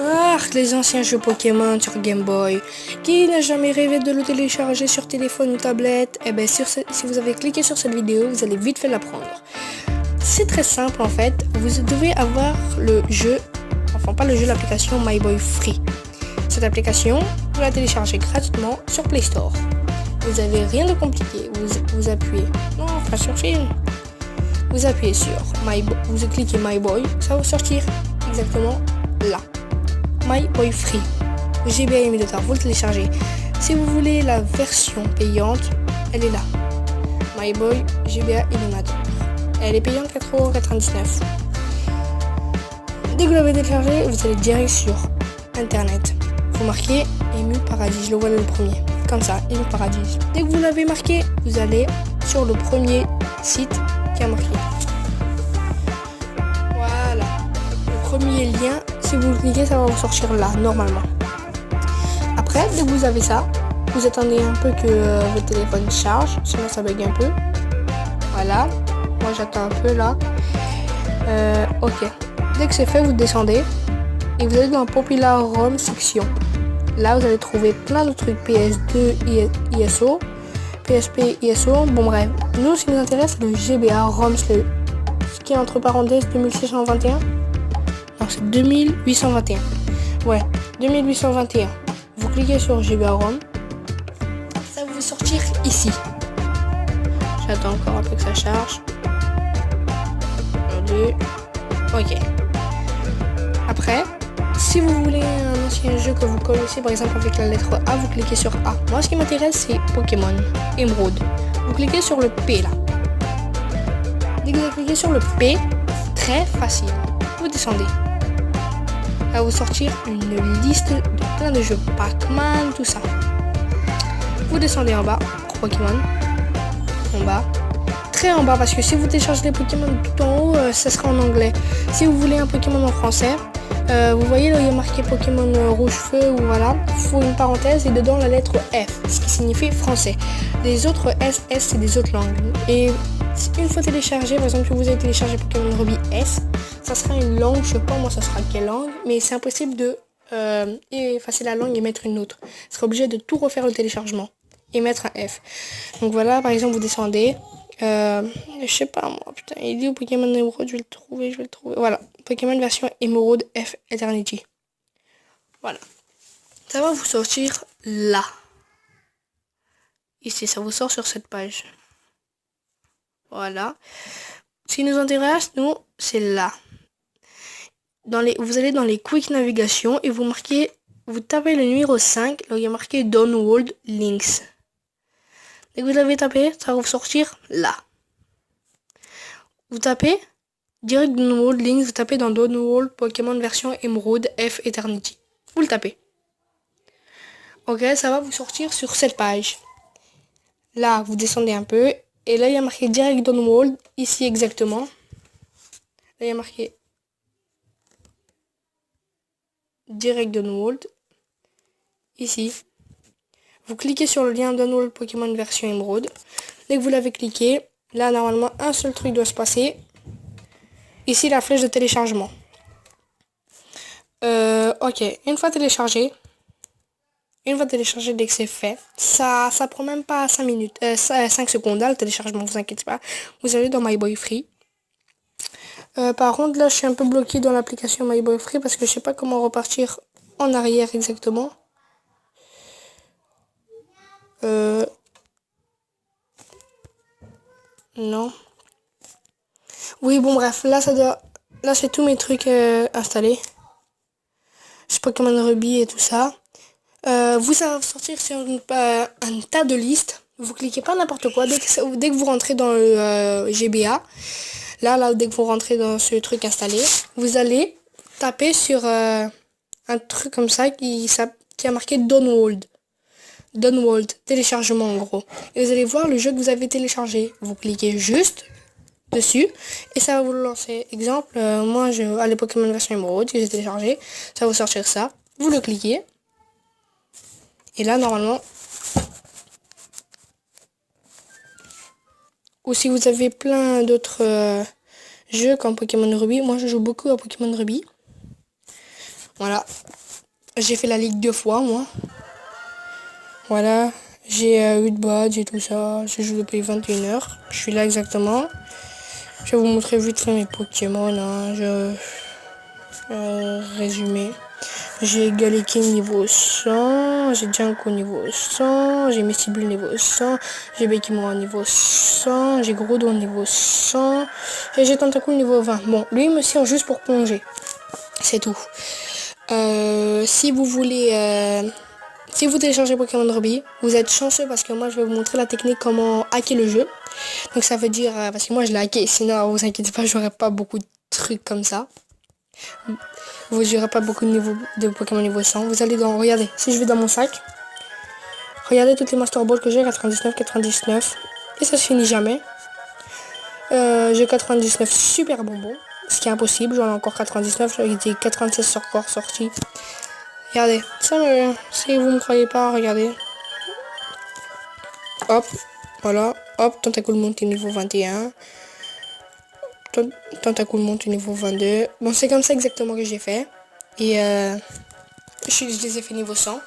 Ah, les anciens jeux Pokémon sur Game Boy. Qui n'a jamais rêvé de le télécharger sur téléphone ou tablette? Eh bien, si vous avez cliqué sur cette vidéo, vous allez vite fait l'apprendre. C'est très simple en fait. Vous devez avoir le jeu, enfin pas le jeu, l'application My Boy Free. Cette application, vous la téléchargez gratuitement sur Play Store. Vous n'avez rien de compliqué. Vous appuyez, non, pas sur film. Vous appuyez sur vous cliquez My Boy, ça va vous sortir exactement là. My Boy Free. GBA Emulator, vous le téléchargez. Si vous voulez la version payante, elle est là. My Boy GBA Emulator. Elle est payante 4,99 €. Dès que vous l'avez téléchargé, vous allez direct sur internet. Vous marquez Emu Paradis, je le vois le premier. Comme ça, Emu Paradis. Dès que vous l'avez marqué, vous allez sur le premier site qui a marqué. Voilà. Le premier lien, si vous le cliquez, ça va vous sortir là, normalement. Après, dès que vous avez ça, vous attendez un peu que votre téléphone charge, sinon ça bug un peu. Voilà. Moi j'attends un peu là. Ok. Dès que c'est fait, vous descendez et vous allez dans Popular ROM section. Là, vous allez trouver plein de trucs PS2, ISO, PSP, ISO. Bon bref, nous ce qui nous intéresse c'est le GBA ROM, ce qui est entre parenthèses 2621. Non, c'est 2821. Ouais, 2821. Vous cliquez sur GBA ROM. Ça va vous sortir ici. J'attends encore un peu que ça charge. Ok. Après, si vous voulez un ancien jeu que vous connaissez, par exemple avec la lettre A, vous cliquez sur A. Moi, ce qui m'intéresse, c'est Pokémon Emerald. Vous cliquez sur le P là. Dès que vous cliquez sur le P, très facile. Vous descendez. Ça va vous sortir une liste de plein de jeux. Pac-Man, tout ça. Vous descendez en bas pour Pokémon. En bas. Très en bas, parce que si vous téléchargez les Pokémon tout en haut, ça sera en anglais. Si vous voulez un Pokémon en français, vous voyez là il y a marqué Pokémon rouge feu, ou voilà, il faut une parenthèse et dedans la lettre F, ce qui signifie français. Les autres S c'est des autres langues. Et une fois téléchargé, par exemple si vous avez téléchargé Pokémon Ruby S, ça sera une langue, je sais pas moi ça sera quelle langue, mais c'est impossible de effacer la langue et mettre une autre. Vous serez obligé de tout refaire le téléchargement et mettre un F. Donc voilà, par exemple vous descendez. Je sais pas moi, putain, il dit au Pokémon Emerald, je vais le trouver. Voilà, Pokémon version Emerald F Eternity. Voilà. Ça va vous sortir là. Ici, ça vous sort sur cette page. Voilà. Ce qui nous intéresse, nous, c'est là. Vous allez dans les Quick Navigation et vous tapez le numéro 5, là où il y a marqué Download Links. Dès que vous l'avez tapé, ça va vous sortir là. Vous tapez direct Download Links, vous tapez dans Download Pokémon version Emerald F Eternity. Vous le tapez. Ok, ça va vous sortir sur cette page. Là, vous descendez un peu. Et là, il y a marqué direct Download. Ici exactement. Là, il y a marqué direct Download. Ici. Vous cliquez sur le lien Download Pokémon version Emerald. Dès que vous l'avez cliqué, là normalement un seul truc doit se passer. Ici la flèche de téléchargement. Ok, une fois téléchargé, dès que c'est fait, ça prend même pas 5 minutes, 5 secondes là, le téléchargement, vous inquiétez pas. Vous allez dans My Boy Free. Par contre là je suis un peu bloqué dans l'application My Boy Free parce que je sais pas comment repartir en arrière exactement. Non. Oui, bon bref, là c'est tous mes trucs installés. C'est Pokémon Ruby et tout ça. Vous ça va sortir sur un tas de listes. Vous cliquez pas n'importe quoi. Dès que vous rentrez dans le GBA, là, dès que vous rentrez dans ce truc installé, vous allez taper sur un truc comme ça qui a marqué Download. Download, téléchargement en gros. Et vous allez voir le jeu que vous avez téléchargé. Vous cliquez juste dessus et ça va vous le lancer. Exemple, moi à les Pokémon version Emerald que j'ai téléchargé, ça va vous sortir ça. Vous le cliquez. Et là normalement, ou si vous avez plein d'autres jeux comme Pokémon Ruby, moi je joue beaucoup à Pokémon Ruby. Voilà. J'ai fait la ligue 2 fois, moi. Voilà. J'ai 8 badges et tout ça. Je joue depuis 21 heures. Je suis là exactement. Je vais vous montrer vite fait mes Pokémon. Hein. Résumé. J'ai Galekin niveau 100, j'ai Janko niveau 100, j'ai Mestibule niveau 100, j'ai Bekimora niveau 100, j'ai Groudon niveau 100, et j'ai Tentacool niveau 20. Bon, lui il me sert juste pour plonger. C'est tout. Si vous voulez... si vous téléchargez Pokémon Ruby, vous êtes chanceux parce que moi je vais vous montrer la technique comment hacker le jeu. Donc ça veut dire... parce que moi je l'ai hacké, sinon vous inquiétez pas, j'aurai pas beaucoup de trucs comme ça. Vous n'aurez pas beaucoup de Pokémon niveau 100. Vous allez dans... Regardez, si je vais dans mon sac, regardez toutes les Master Balls que j'ai, 99, 99. Et ça se finit jamais. J'ai 99 super bonbons. Ce qui est impossible, j'en ai encore 99. J'ai des 96 encore sortis. Regardez, ça si vous ne me croyez pas, regardez. Hop, voilà. Hop, Tentacool monte niveau 21. Tentacool monte niveau 22. Bon, c'est comme ça exactement que j'ai fait. Et je les ai fait niveau 100.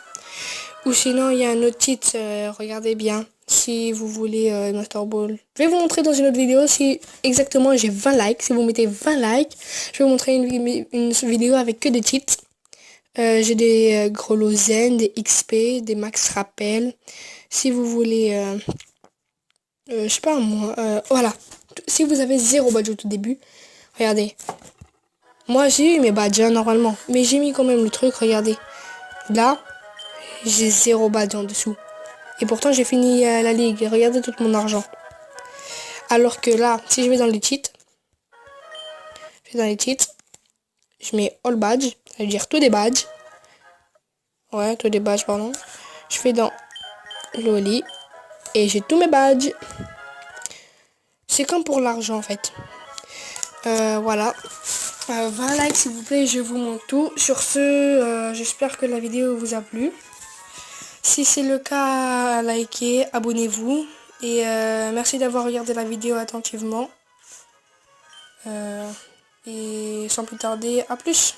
Ou sinon, il y a un autre titre, regardez bien, si vous voulez Master Ball. Je vais vous montrer dans une autre vidéo si exactement j'ai 20 likes. Si vous mettez 20 likes, je vais vous montrer une vidéo avec que des titres. J'ai des Grelot Zen, des XP, des Max Rappel. Si vous voulez, je sais pas moi, voilà. Si vous avez 0 badge au tout début, regardez. Moi j'ai eu mes badges hein, normalement, mais j'ai mis quand même le truc, regardez. Là, j'ai 0 badge en dessous. Et pourtant j'ai fini la ligue. Regardez tout mon argent. Alors que là, si je vais dans les cheats, je mets all badge, ça veut dire tous des badges. Ouais, tous des badges, pardon. Je fais dans Loli et j'ai tous mes badges. C'est comme pour l'argent en fait. Voilà. 20 likes s'il vous plaît, je vous montre tout. Sur ce, j'espère que la vidéo vous a plu. Si c'est le cas, likez, abonnez-vous. Et merci d'avoir regardé la vidéo attentivement. Et sans plus tarder, à plus.